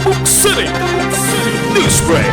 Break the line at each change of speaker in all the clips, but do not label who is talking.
Tabuk City Newsbreak.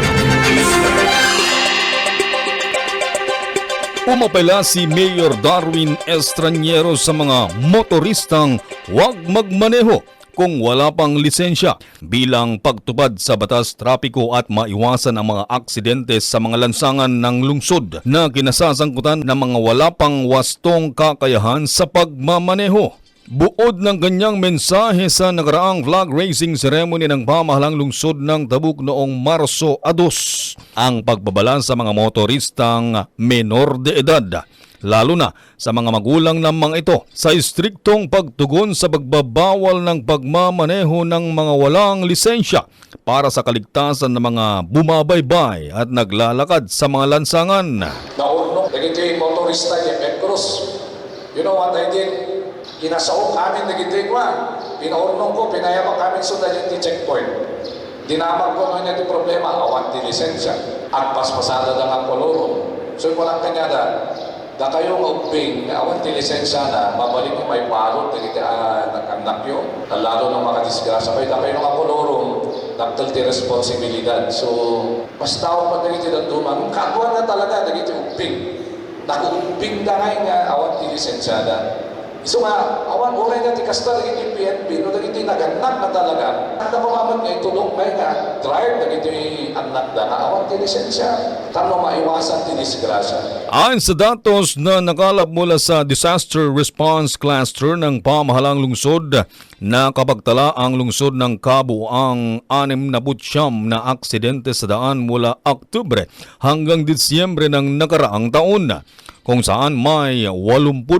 Pumapala si Mayor Darwin Estraniero sa mga motoristang huwag magmaneho kung wala pang lisensya bilang pagtupad sa batas trapiko at maiwasan ang mga aksidente sa mga lansangan ng lungsod na kinasasangkutan ng mga wala pang wastong kakayahan sa pagmamaneho. Buod ng ganyang mensahe sa nakaraang flag raising ceremony ng pamahalang lungsod ng Tabuk noong Marso 2, ang pagbabala sa mga motoristang menor de edad, lalo na sa mga magulang ng mga ito, sa istriktong pagtugon sa pagbabawal ng pagmamaneho ng mga walang lisensya para sa kaligtasan ng mga bumabaybay at naglalakad sa mga lansangan.
Naunong, nagito yung motorista niya, Pet Cruz. You know what I did? Kinasaok kami, nagito yung pinaunong ko, pinayamak kami sundan yung checkpoint. Dinamag ko ngayon yung problema, awan di lisensya. Agpas pasada lang ang kolorong. So yung walang kanya da kayong uping, awan di lisensya na, mabalik yung may palot, nag-anak yun. Lalo ng mga disgrasya, da kayo ng kolorong, nagtal di responsibilidad. So, basta ako pag nagito yung duman, kagawa na talaga, nagito yung uping. Nag-uping na ngayon nga, awan di lisensya na. So nga, awan, ulay na ti kastal iti PNP, no nagiti naganak na talaga. Ang napamamat nga itulong may nga, drive nagiti anak na nga, awan ti lisensya. Tano maiwasan ti disgrasya.
Ayon sa datos na nakalap mula sa Disaster Response Cluster ng pamahalang lungsod, nakapagtala ang lungsod ng kabuuang 69 na aksidente sa daan mula Oktubre hanggang Disyembre ng nakaraang taon, kung saan may 85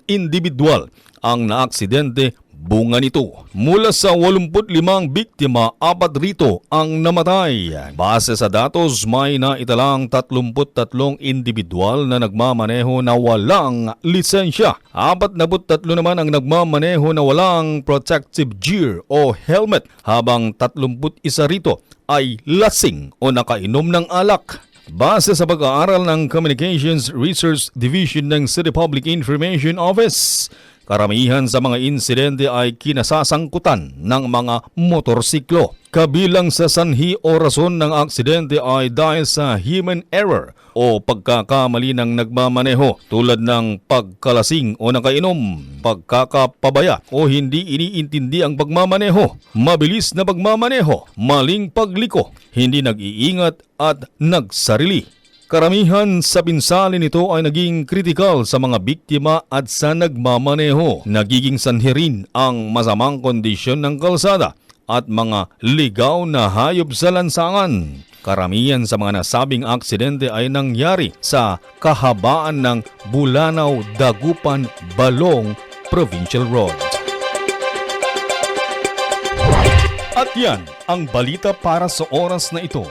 individual ang naaksidente bunga nito. Mula sa 85 biktima, 4 rito ang namatay. Base sa datos, may naitalang 33 individual na nagmamaneho na walang lisensya. 43 naman ang nagmamaneho na walang protective gear o helmet, habang 31 rito ay lasing o nakainom ng alak. Base sa pag-aaral ng Communications Research Division ng City Public Information Office, karamihan sa mga insidente ay kinasasangkutan ng mga motorsiklo. Kabilang sa sanhi o rason ng aksidente ay dahil sa human error o pagkakamali ng nagmamaneho, tulad ng pagkalasing o nakainom, pagkakapabaya o hindi iniintindi ang pagmamaneho, mabilis na pagmamaneho, maling pagliko, hindi nag-iingat at nagsarili. Karamihan sa pinsali nito ay naging kritikal sa mga biktima at sa nagmamaneho. Nagiging sanhi rin ang masamang kondisyon ng kalsada at mga ligaw na hayop sa lansangan. Karamihan sa mga nasabing aksidente ay nangyari sa kahabaan ng Bulanao-Dagupan-Balong Provincial Road. At yan ang balita para sa oras na ito.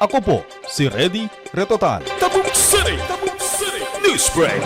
Ako po si Reddy Retotal. Tabuk City Newsbreak.